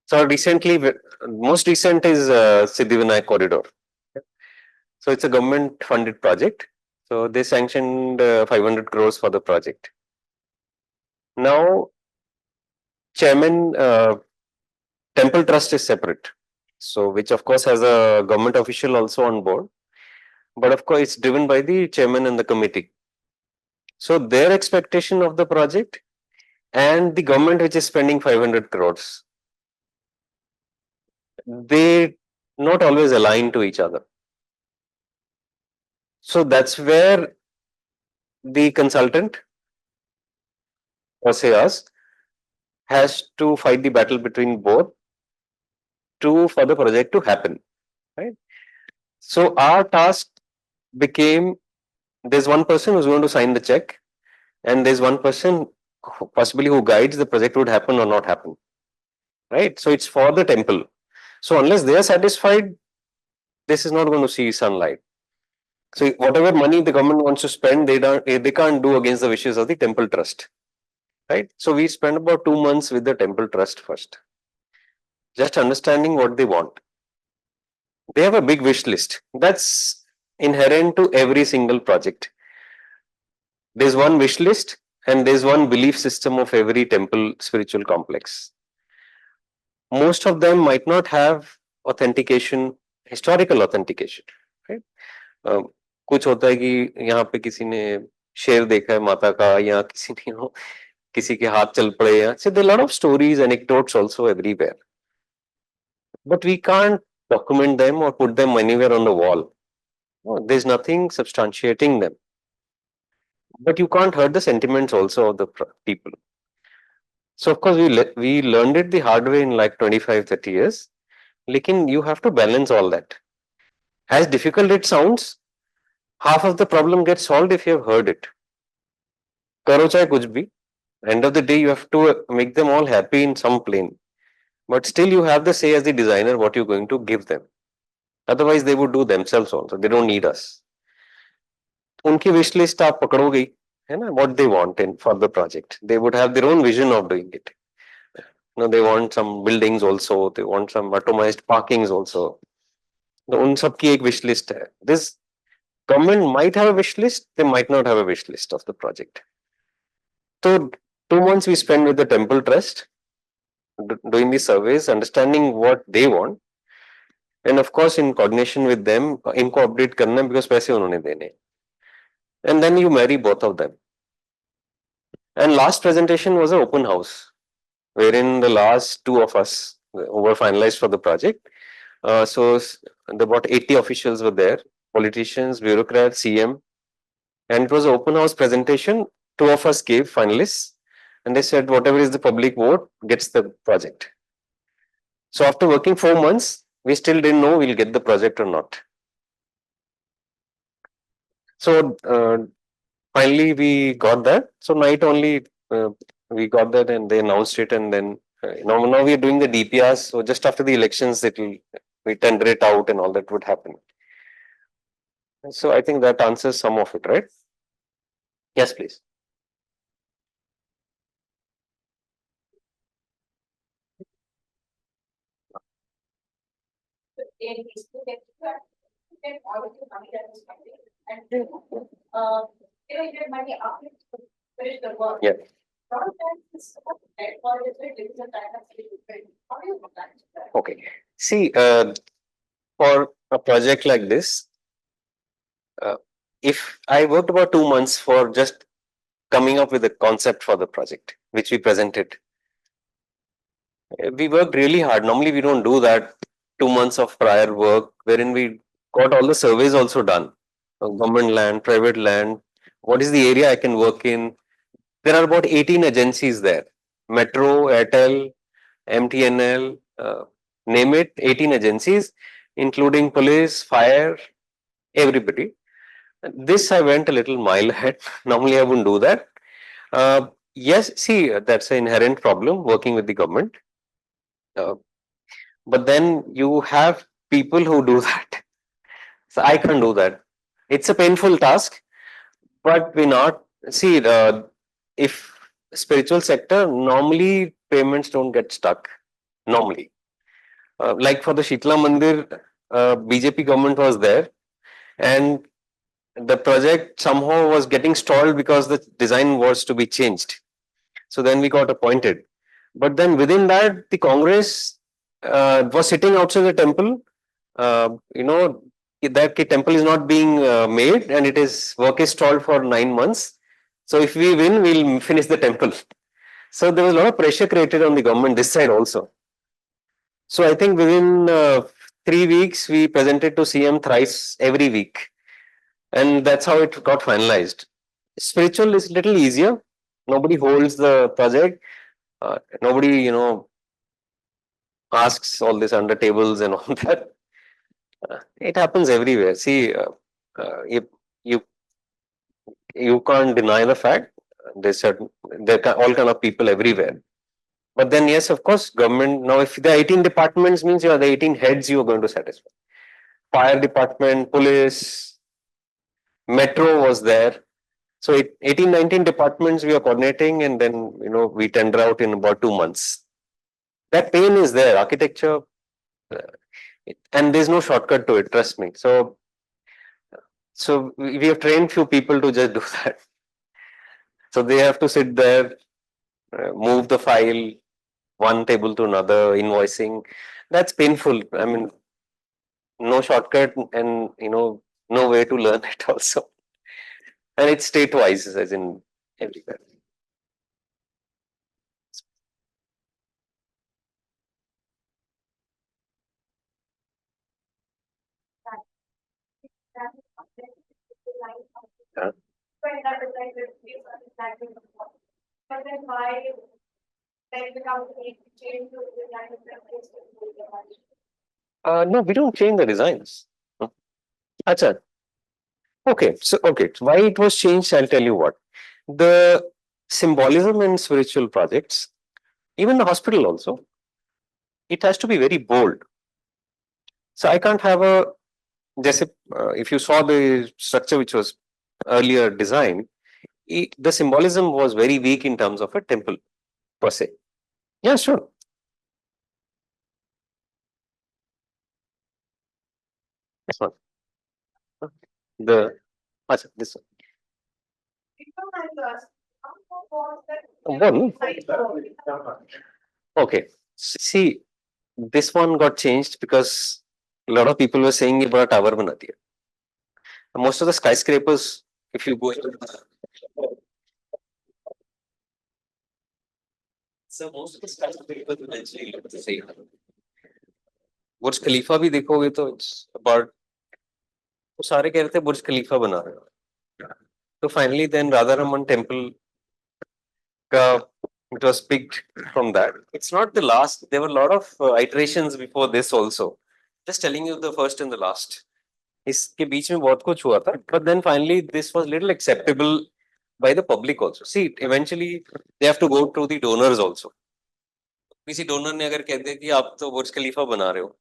So recently, most recent is Siddhivinayak corridor. So it's a government funded project. So they sanctioned 500 crores for the project. Now, chairman temple trust is separate. So which of course has a government official also on board. But of course, it's driven by the chairman and the committee. So their expectation of the project and the government which is spending 500 crores, they not always align to each other. So that's where the consultant, or say us, has to fight the battle between both for the project to happen, right? So our task became, there's one person who's going to sign the check, and there's one person possibly who guides the project would happen or not happen, right? So it's for the temple. So unless they are satisfied, this is not going to see sunlight. So whatever money the government wants to spend, they can't do against the wishes of the temple trust, right? So we spent about 2 months with the temple trust first, just understanding what they want. They have a big wish list. That's inherent to every single project. There's one wish list and there's one belief system of every temple spiritual complex. Most of them might not have authentication, historical authentication, right? कुछ होता है कि यहाँ पे किसी ने शेर देखा है माता का, या किसी ने किसी के हाथ चल पड़े, या so there are a lot of stories, anecdotes also everywhere, but we can't document them or put them anywhere on the wall. No, there's nothing substantiating them, but you can't hurt the sentiments also of the people. So of course we learned it the hard way in like 25-30 years. Lekin you have to balance all that. As difficult it sounds, half of the problem gets solved if you have heard it. Karo chahe kuch bhi. End of the day, you have to make them all happy in some plane. But still, you have the say as the designer what you're going to give them. Otherwise, they would do themselves also. They don't need us. उनकी wish list आप पकड़ोगे, है ना? What they want in for the project. They would have their own vision of doing it. You know, they want some buildings also. They want some atomized parkings also. उन सब की एक wish list है. This government might have a wish list. They might not have a wish list of the project. So 2 months we spend with the temple trust, doing the surveys, understanding what they want, and of course in coordination with them, इनको update करना because पैसे उन्होंने देने. And then you marry both of them. And last presentation was an open house, wherein the last 2 of us who were finalized for the project. So about 80 officials were there, politicians, bureaucrats, CM, and it was an open house presentation. 2 of us gave finalists, and they said whatever is the public vote gets the project. So after working 4 months, we still didn't know we'll get the project or not. So finally we got that. So night only We got that and they announced it, and then now we are doing the DPRs. So just after the elections, we tender it out and all that would happen. So I think that answers some of it, right? Yes, please. Yeah. Okay. See, for a project like this, if I worked about 2 months for just coming up with a concept for the project, which we presented, we worked really hard. Normally, we don't do that. 2 months of prior work, wherein we got all the surveys also done. Government land, private land. What is the area I can work in? There are about 18 agencies there. Metro, Airtel, MTNL, name it, 18 agencies, including police, fire, everybody. This I went a little mile ahead. Normally, I wouldn't do that. Yes, see, that's an inherent problem working with the government. Uh, but then you have people who do that. So I can't do that. It's a painful task, but we not see if spiritual sector normally payments don't get stuck normally. Like for the Shitla Mandir, BJP government was there, and the project somehow was getting stalled because the design was to be changed. So then we got appointed. But then within that, the Congress was sitting outside the temple. You know, that temple is not being made and it is work is stalled for 9 months. So if we win, we'll finish the temple. So there was a lot of pressure created on the government this side also. So I think within 3 weeks, we presented to CM thrice every week. And that's how it got finalized. Spiritual is little easier. Nobody holds the project. Nobody, asks all this under tables and all that. It happens everywhere. See, if you you can't deny the fact there are all kind of people everywhere. But then yes, of course, government now if there are 18 departments means you are the 18 heads you are going to satisfy. Fire department, police, metro was there. So 18, 19 departments we are coordinating and then we tender out in about 2 months. That pain is there. Architecture, and there's no shortcut to it. Trust me. So we have trained few people to just do that. So they have to sit there, move the file one table to another, invoicing. That's painful. I mean, no shortcut, and no way to learn it also. And it's state-wise, as in everywhere. Yeah. No, we don't change the designs. Acha. Okay, why it was changed, I'll tell you what. The symbolism in spiritual projects, even the hospital also, it has to be very bold. So I can't have if you saw the structure which was earlier designed, the symbolism was very weak in terms of a temple per se. Yeah, sure. This one. This one. Okay. See, this one got changed because a lot of people were saying about tower bana diya. Most of the skyscrapers, if you go into so most of the skyscrapers will actually look the same. बुर्ज खलीफा भी देखोगे तो it's about तो सारे कह रहे थे बुर्ज खलीफा बना रहे हो तो finally then Radha Raman temple का it was picked from that. It's not the last. There were a lot of iterations before this also. Just telling you the first and the last. इसके बीच में बहुत कुछ हुआ था. But then finally this was little acceptable by the public also. See, eventually they have to go to the donors also. किसी donor ने अगर कह दिया कि आप तो बुर्ज खलीफा बना रहे हो,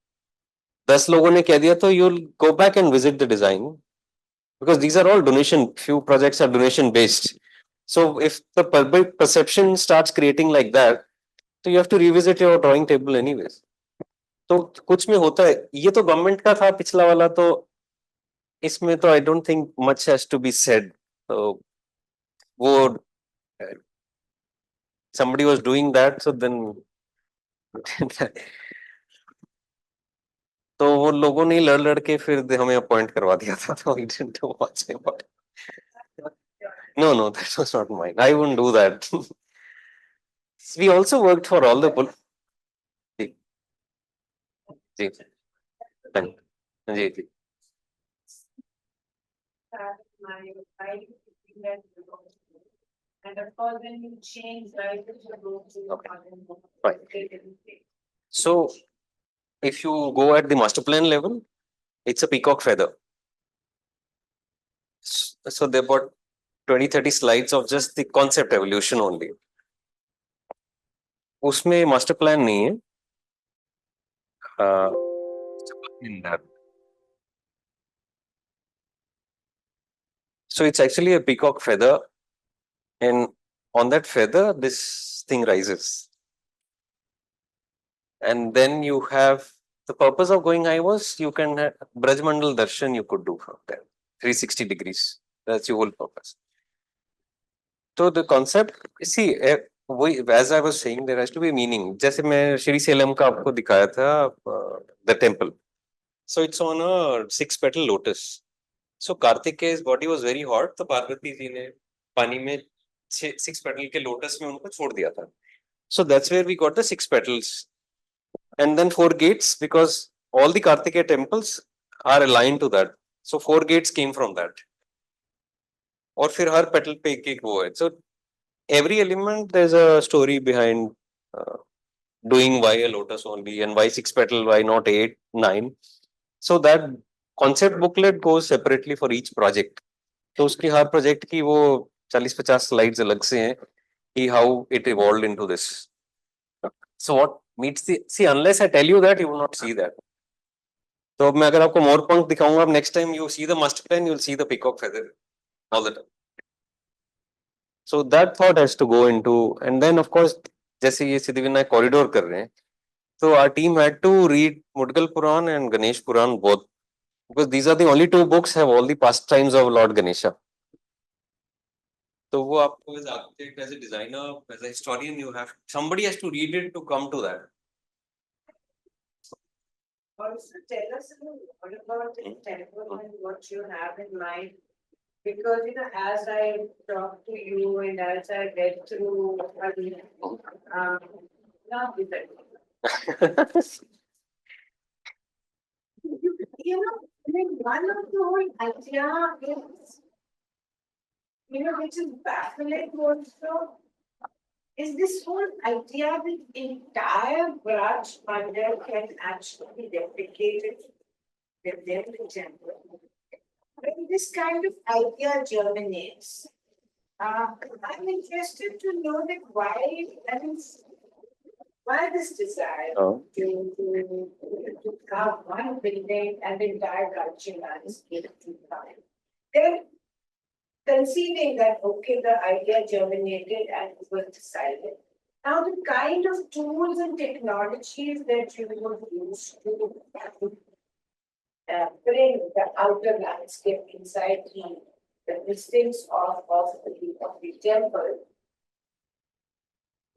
10 लोगों ने कह दिया तो you'll go back and visit the design because these are all donation. Few projects are donation based. So if the public perception starts creating like that, so you have to revisit your drawing table anyways. तो कुछ में होता है, ये तो government का था पिछला वाला, तो इसमें तो I don't think much has to be said. तो वो somebody was doing that, so then तो वो लोगों ने लड़ लड़ के फिर हमें अपॉइंट करवा दिया था. तो I didn't know much about it. No, that was not mine. I wouldn't do that. We also worked for all the ji ji ji ji. And of course, when you change, right, So if you go at the master plan level, it's a peacock feather. So they bought 20-30 slides of just the concept evolution only. उसमें master plan नहीं है. In that. So it's actually a peacock feather, and on that feather, this thing rises. And then you have the purpose of going high was you can have Brajmandal Darshan you could do from there, 360 degrees. That's your whole purpose. So the concept, see, as I was saying, there has to be meaning. जैसे मैं श्री सेलम का आपको दिखाया था, the temple. So it's on a 6-petal lotus. So Kartikeya's body was very hot, तो पार्वती जी ने पानी में 6 petal के lotus में उनको छोड़ दिया था. So that's where we got the 6 petals. And then 4 gates, because all the Kartikeya temples are aligned to that. So 4 gates came from that. और फिर हर petal पे एक वो है. So every element there's a story behind doing why a lotus only and why 6 petal, why not 8, 9. So that concept booklet goes separately for each project. तो उसकी हर project की वो 40-50 slides अलग से हैं कि how it evolved into this. So what meets the, see, unless I tell you that, you will not see that. तो अब मैं अगर आपको मोर पंख दिखाऊंगा, अब next time you see the master plan, you will see the peacock feather all the time. So that thought has to go into, and then of course, जैसे ये सिद्धिविनायक corridor कर रहे हैं, so our team had to read Mudgal Puran and Ganesh Puran both, because these are the only 2 books have all the pastimes of Lord Ganesha. तो वो आपको as architect, as a designer, as a historian, you have, somebody has to read it to come to that. Also tell us what about the temple and what you have in mind. Because, as I talked to you and as I read through, now with it. One of the whole idea is, which is baffling also, is this whole idea that entire Braj Mandal can actually be replicated within the temple. When this kind of idea germinates, I'm interested to know that why this desire to carve one building and the entire culture landscape to time. Then conceiving that, okay, the idea germinated and it was decided. Now the kind of tools and technologies that you would use to bring the outer landscape inside the distance of the temple.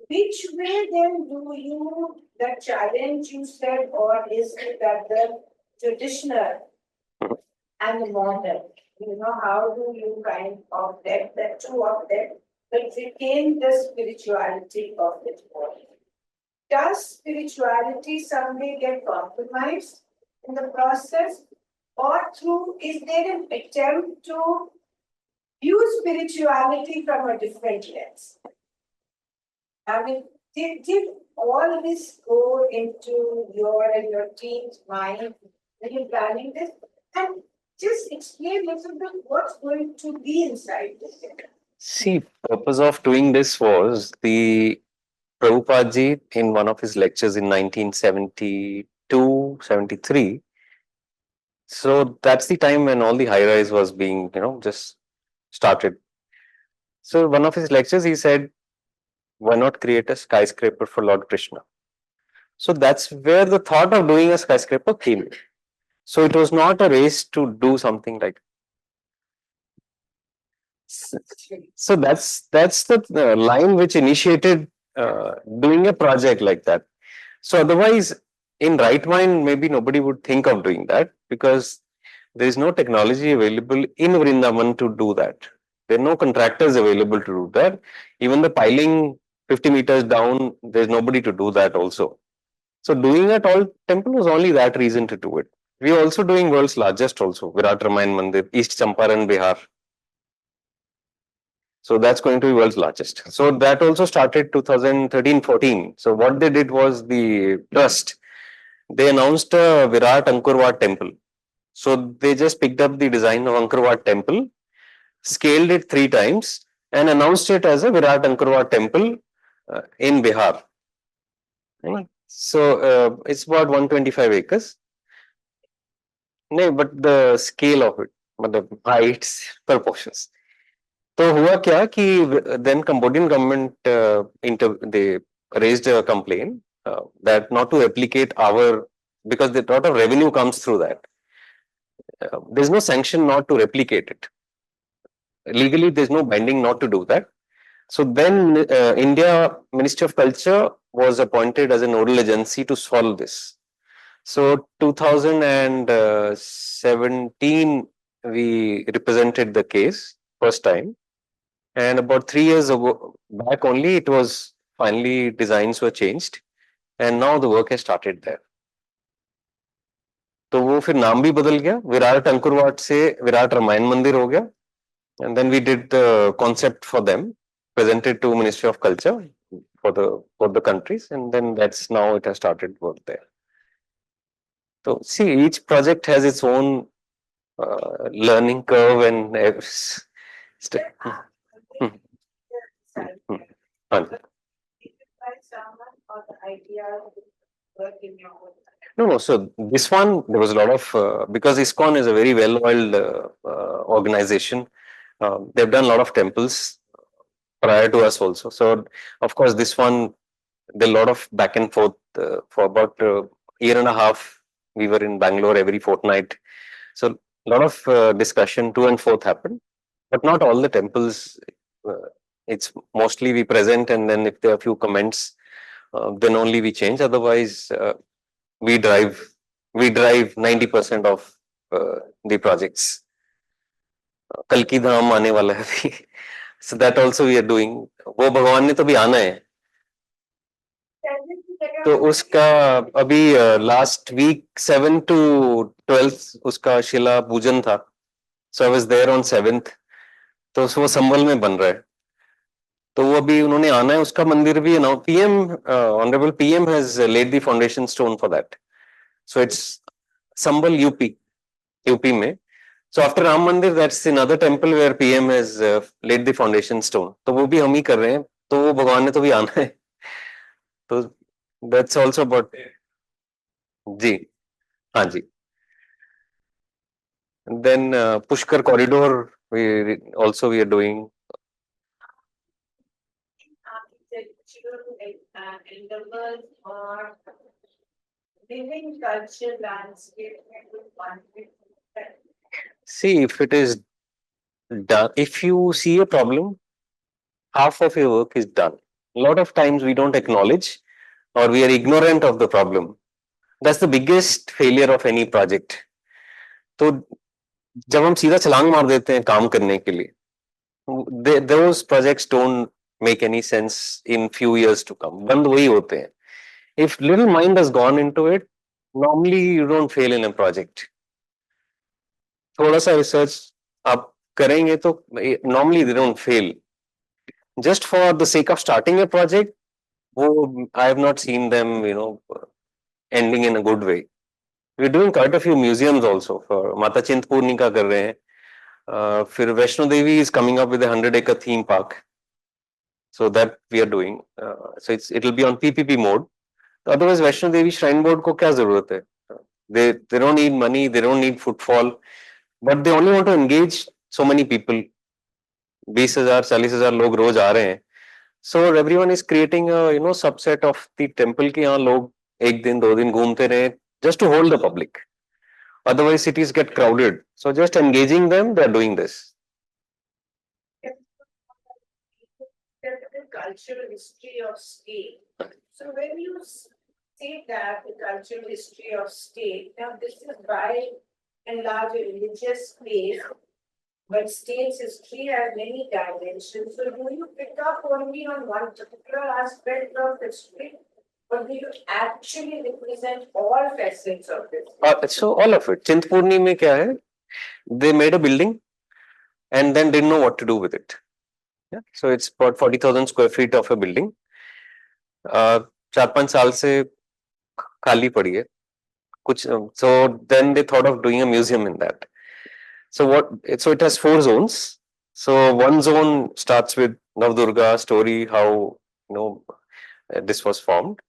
Which way then do you, the challenge you said, or is it that the traditional and the modern, how do you kind of let the two of them, but retain the spirituality of it all? Does spirituality someday get compromised in the process, or is there an attempt to view spirituality from a different lens? I mean, did all this go into your and your team's mind when you're planning this? And just explain a little bit what's going to be inside this. See, purpose of doing this was the Prabhupada ji in one of his lectures in 1972, 73. So that's the time when all the high rise was being, just started. So one of his lectures, he said, why not create a skyscraper for Lord Krishna? So that's where the thought of doing a skyscraper came. So it was not a race to do something like. So that's the line which initiated doing a project like that. So otherwise, in right mind, maybe nobody would think of doing that because there is no technology available in Vrindavan to do that. There are no contractors available to do that. Even the piling 50 meters down, there's nobody to do that also. So doing a tall temple was only that reason to do it. We are also doing world's largest also, Virat Ramayan Mandir, East Champaran, Bihar. So that's going to be world's largest. So that also started 2013-14. So what they did was the trust, they announced a Virat Angkor temple. So they just picked up the design of Angkor temple, scaled it 3 times and announced it as a Virat Angkor temple in Bihar. So it's about 125 acres. No, but the scale of it, but the heights, proportions. तो हुआ क्या कि then Cambodian government they raised a complaint that not to replicate our, because the lot of revenue comes through that. There's no sanction not to replicate it. Legally, there's no binding not to do that. So then India Ministry of Culture was appointed as a nodal agency to solve this. So 2017 we represented the case first time. And about 3 years ago, back only, it was finally designs were changed, and now the work has started there. तो वो फिर नाम भी बदल गया, विराट अंकुरवाट से विराट रामायण मंदिर हो गया, and then we did the concept for them, presented to Ministry of Culture for the countries, and then that's now it has started work there. So see, each project has its own learning curve and No. So this one, there was a lot of because ISKCON is a very well-oiled organization. They've done a lot of temples prior to us also. So of course, this one, there are a lot of back and forth for about a year and a half. We were in Bangalore every fortnight. So a lot of discussion to and forth happened, but not all the temples. It's mostly we present, and then if there are a few comments, then only we change. Otherwise, we drive 90% of the projects. Kalki Dham आने वाला है अभी. So that also we are doing. वो भगवान ने तो भी आना है. तो उसका अभी लास्ट वीक 7 to 12 उसका शिला पूजन था. So I was there on 7th. तो वो संबल में बन रहा है. तो वो अभी उन्होंने आना है, उसका मंदिर भी ना. PM honourable PM has laid the foundation stone for that. So it's Sambal UP में. So after Ram Mandir, that's another temple where PM has laid the foundation stone. तो वो भी हम ही कर रहे हैं. तो वो भगवान ने तो भी आना है. तो that's also about जी, हाँ जी. And then Pushkar corridor we are doing. Living culture landscape. See, if it is done, if you see a problem, half of your work is done. A lot of times we don't acknowledge or we are ignorant of the problem. That's the biggest failure of any project. तो जब हम सीधा छलांग मार देते हैं काम करने के लिए, those projects don't make any sense in few years to come. बंद वही होते हैं. If little mind has gone into it, normally you don't fail in a project. थोड़ा सा research आप करेंगे तो normally they don't fail. Just for the sake of starting a project, I have not seen them, ending in a good way. We're doing quite a few museums also. For Mata Chintpurni का कर रहे हैं. फिर Vaishno Devi is coming up with a 100-acre theme park. So that we are doing. So it'll be on PPP mode. Otherwise, Vaishno Devi Shrine Board को क्या जरूरत है? They don't need money, they don't need footfall, but they only want to engage so many people. 20,000 40,000 लोग रोज आ रहे हैं. So everyone is creating a subset of the temple कि यहाँ लोग एक दिन 2 दिन घूमते रहे just to hold the public. Otherwise, cities get crowded. So just engaging them, they are doing this. The cultural history of state. So when you say that the cultural history of state, now this is by and large a religious space, but state's history has many dimensions. So do you pick up only on one particular aspect of history, or do you actually represent all facets of this? So all of it. Chintapurni में क्या है? They made a building and then didn't know what to do with it. Yeah. So it's about 40,000 square feet of a building. 4-5 साल से खाली पड़ी है. कुछ so then they thought of doing a museum in that. So it has 4 zones. So one zone starts with Navdurga story, how this was formed.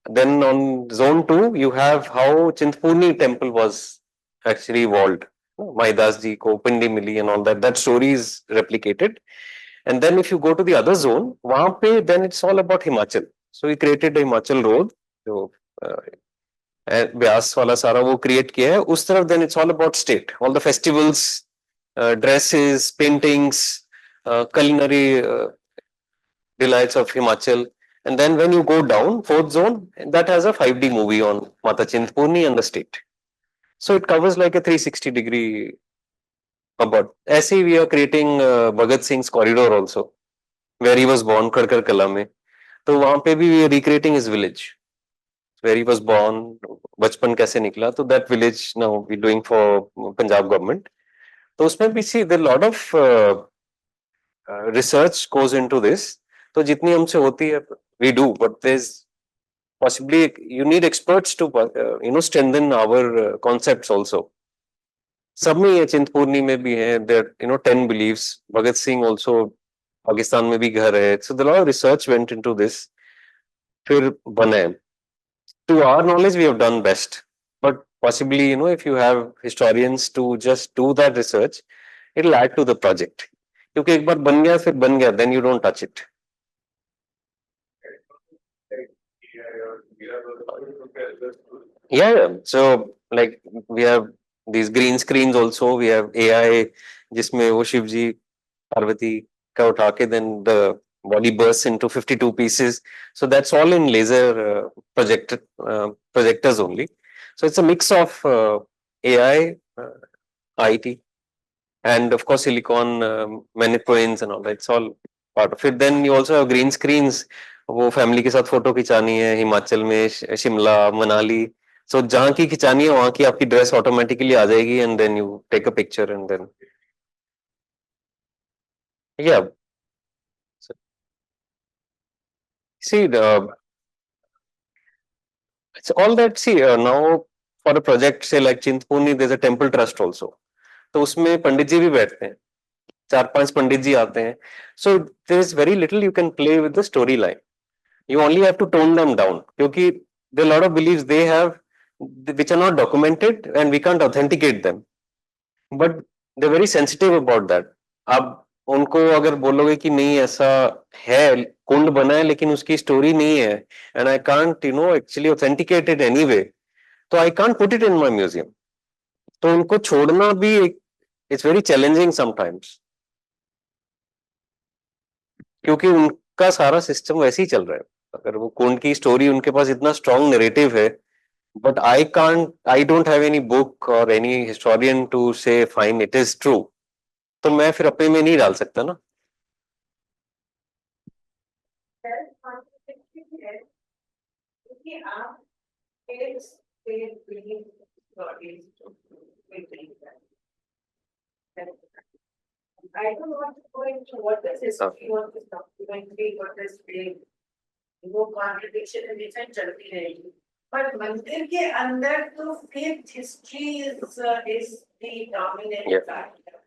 Then on zone 2 you have how Chintapurni temple was actually walled. Maidas ji ko pindi mili and all that. That story is replicated. And then if you go to the other zone, वहाँ पे then it's all about Himachal. So we created a Himachal road. So व्यास वाला सारा वो create किया है. उस तरफ then it's all about state. All the festivals, dresses, paintings, culinary delights of Himachal. And then when you go down, 4th zone, that has a 5D movie on Mata Chintapurni and the state. So it covers like a 360-degree about. ऐसे ही we are creating Bhagat Singh's corridor also, where he was born, Khadkar Kala में. तो वहाँ पे भी we are recreating his village, where he was born, बचपन कैसे निकला. तो that village now we doing for Punjab government. तो उसमें भी see there lot of research goes into this. तो जितनी हमसे होती है we do, but there's possibly you need experts to strengthen our concepts also. सब में है, चिंतपूर्णी में भी है. There 10 beliefs. Bhagat Singh also Pakistan में भी घर है. So a lot of research went into this. फिर बना है. To our knowledge, we have done best. But possibly, if you have historians to just do that research, it'll add to the project. क्योंकि एक बार बन गया फिर बन गया, then you don't touch it. Yeah. So like we have these green screens also. We have AI जिसमें वो शिव जी पार्वती का उठा के then the body bursts into 52 pieces. So that's all in laser projectors only. So it's a mix of AI, IT, and of course silicon manipoints and all that. It's all part of it. Then you also have green screens. वो family के साथ photo खिंचानी है हिमाचल में, शिमला, मनाली. सो जहाँ की खिंचानी है वहाँ की आपकी ड्रेस ऑटोमेटिकली आ जाएगी and then you take a picture and then ya see it's all that. See now for a project say like Chintapurni there's a temple trust also. तो उसमें पंडित जी भी बैठते हैं, 4-5 पंडित जी आते हैं. So there is very little you can play with the storyline. You only have to tone them down क्योंकि there are a lot of beliefs they have which are not documented and we can't authenticate them. But they're very sensitive about that. आप उनको अगर बोलोगे कि नहीं ऐसा है, कुंड बना है लेकिन उसकी स्टोरी नहीं है and I can't actually authenticate it anyway, तो I can't put it in my museum. तो उनको छोड़ना भी it's very challenging sometimes क्योंकि उनका सारा सिस्टम वैसे ही चल रहा है. अगर वो कुंड की स्टोरी उनके पास इतना स्ट्रॉन्ग नैरेटिव है, but I don't have any book or any historian to say fine it is true. तो मैं फिर अपने में नहीं डाल सकता ना. I don't want to go into what is history, what is documentary, what is fake. वो contradiction in different चलती रहेगी. पर मंदिर के अंदर तो faith history is the dominant factor.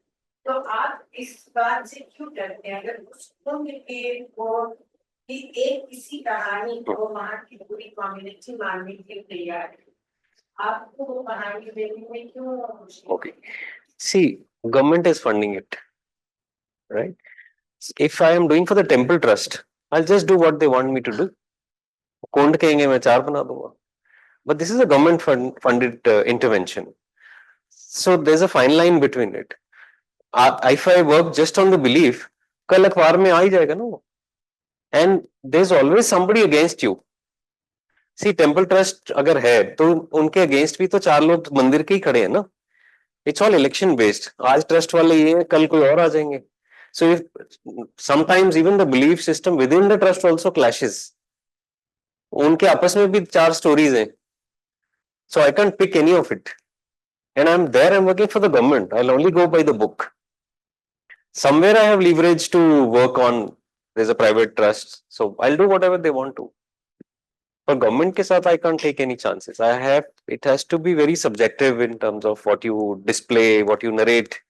तो आप इस बात से क्यों डरते हैं? अगर उस कुंभ के को कि एक किसी कहानी को वहाँ की पूरी कम्युनिटी मानने के लिए तैयार है, आपको वो कहानी देखने में क्यों मुश्किल? Okay. See, government is funding it, right? If I am doing for the temple trust, I'll just do what they want me to do. कोंड कहेंगे मैं चार बना दूंगा. But this is a government funded intervention. So there's a fine line between it. If I work just on the belief, कल अखबार में आ ही जाएगा ना वो. And there's always somebody against you. See, temple trust अगर है तो उनके अगेंस्ट भी तो चार लोग मंदिर के ही खड़े हैं ना. It's all election based. आज ट्रस्ट वाले ये हैं, कल कोई और आ जाएंगे. So if sometimes even the belief system within the trust also clashes. उनके आपस में भी चार stories हैं. So I can't pick any of it. And I'm working for the government. I'll only go by the book. Somewhere I have leverage to work on. There's a private trust. So I'll do whatever they want to. For government के साथ I can't take any chances. It has to be very subjective in terms of what you display, what you narrate.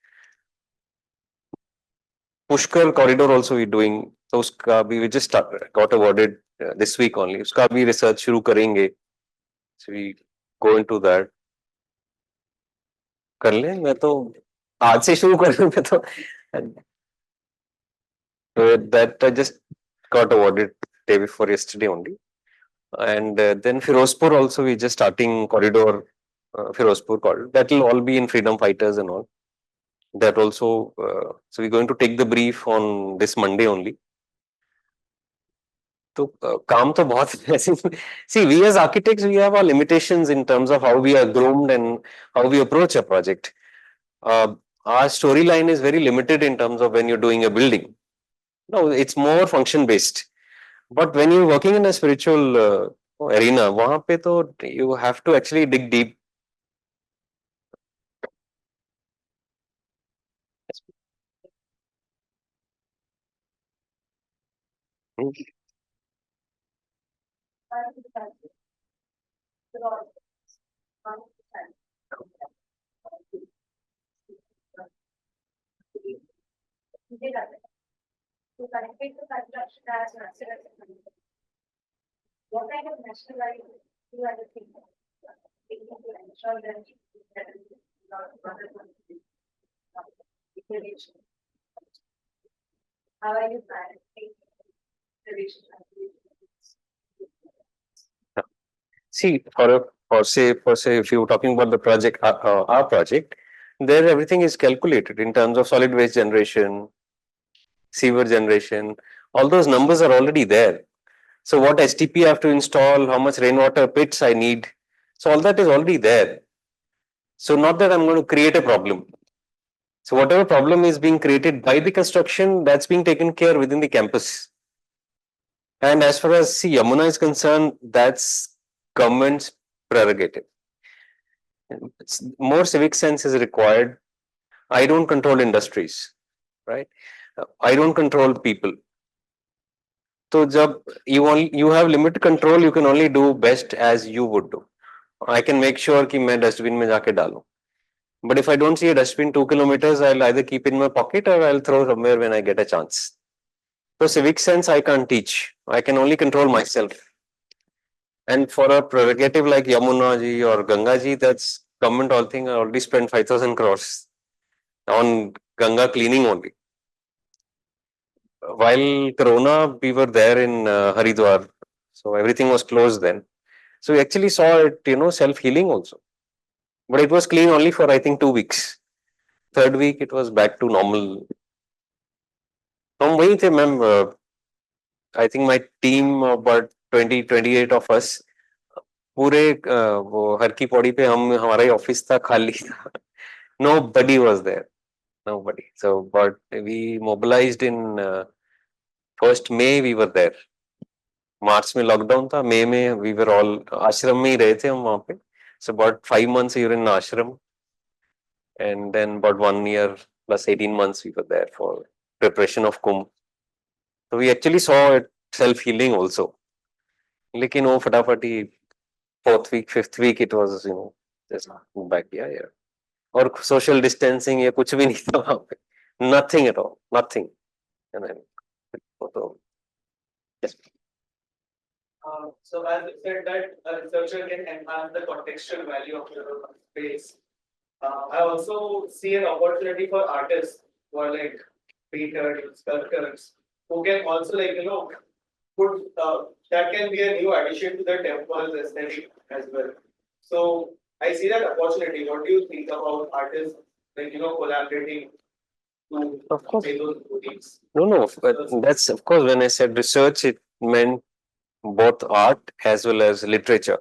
Pushkar corridor also we doing. So उसका भी we just got awarded this week only. उसका भी research शुरू करेंगे. So we go into that. कर ले मैं तो आज से शुरू कर मैं तो that I just got awarded day before yesterday only. And then Firozpur also we just starting corridor Firozpur corridor. That will all be in freedom fighters and all. That also so we're going to take the brief on this Monday only. तो काम तो बहुत see we as architects we have our limitations in terms of how we are groomed and how we approach a project. Our storyline is very limited in terms of when you're doing a building. No, it's more function based. But when you're working in a spiritual arena, वहाँ पे तो you have to actually dig deep. To connect to construction as natural. What kind of national right you are looking for? Taking to ensure that how are you planning the See, for say, if you're talking about the project, our project, there everything is calculated in terms of solid waste generation, sewer generation. All those numbers are already there. So what STP I have to install, how much rainwater pits I need. So all that is already there. So not that I'm going to create a problem. So whatever problem is being created by the construction, that's being taken care within the campus. And as far as Yamuna is concerned, that's government's prerogative. More civic sense is required. I don't control industries, right? I don't control people. So jab you have limited control, you can only do best as you would do. I can make sure कि मैं dustbin में जाके डालूं. But if I don't see a dustbin 2 kilometers, I'll either keep it in my pocket or I'll throw somewhere when I get a chance. So civic sense I can't teach. I can only control myself. And for a prerogative like Yamuna ji or Ganga ji, that's government all thing. I already spent 5,000 crores on Ganga cleaning only. While Corona, we were there in Haridwar, so everything was closed then. So we actually saw it, self-healing also. But it was clean only for I think 2 weeks. Third week it was back to normal. हम वही थे ma'am. I think my team about 28 of us. पूरे वो हर की पौड़ी पे हमारा ही office था, खाली था. Nobody was there. Nobody. So but we mobilized in 1st May we were there. मार्च में लॉकडाउन था, मई में वी वर ऑल आश्रम में ही रहे थे हम वहां पे. So about 5 months we were in ashram, and then about 1 year plus 18 months we were there for preparation of Kumbh. So we actually saw it self-healing also. लेकिन वो फटाफट ही 4th week, 5th week it was just back. Yeah. और social distancing ये कुछ भी नहीं था वहां पे. Nothing at all, nothing. And then, yes. So as you said that a researcher can enhance the contextual value of the space. I also see an opportunity for artists who are like painters, sculptors, who can also put that can be a new addition to the temple's aesthetic as well. So I see that opportunity. What do you think about artists collaborating to Of course. make those boutiques? No, but that's of course when I said research, it meant both art as well as literature.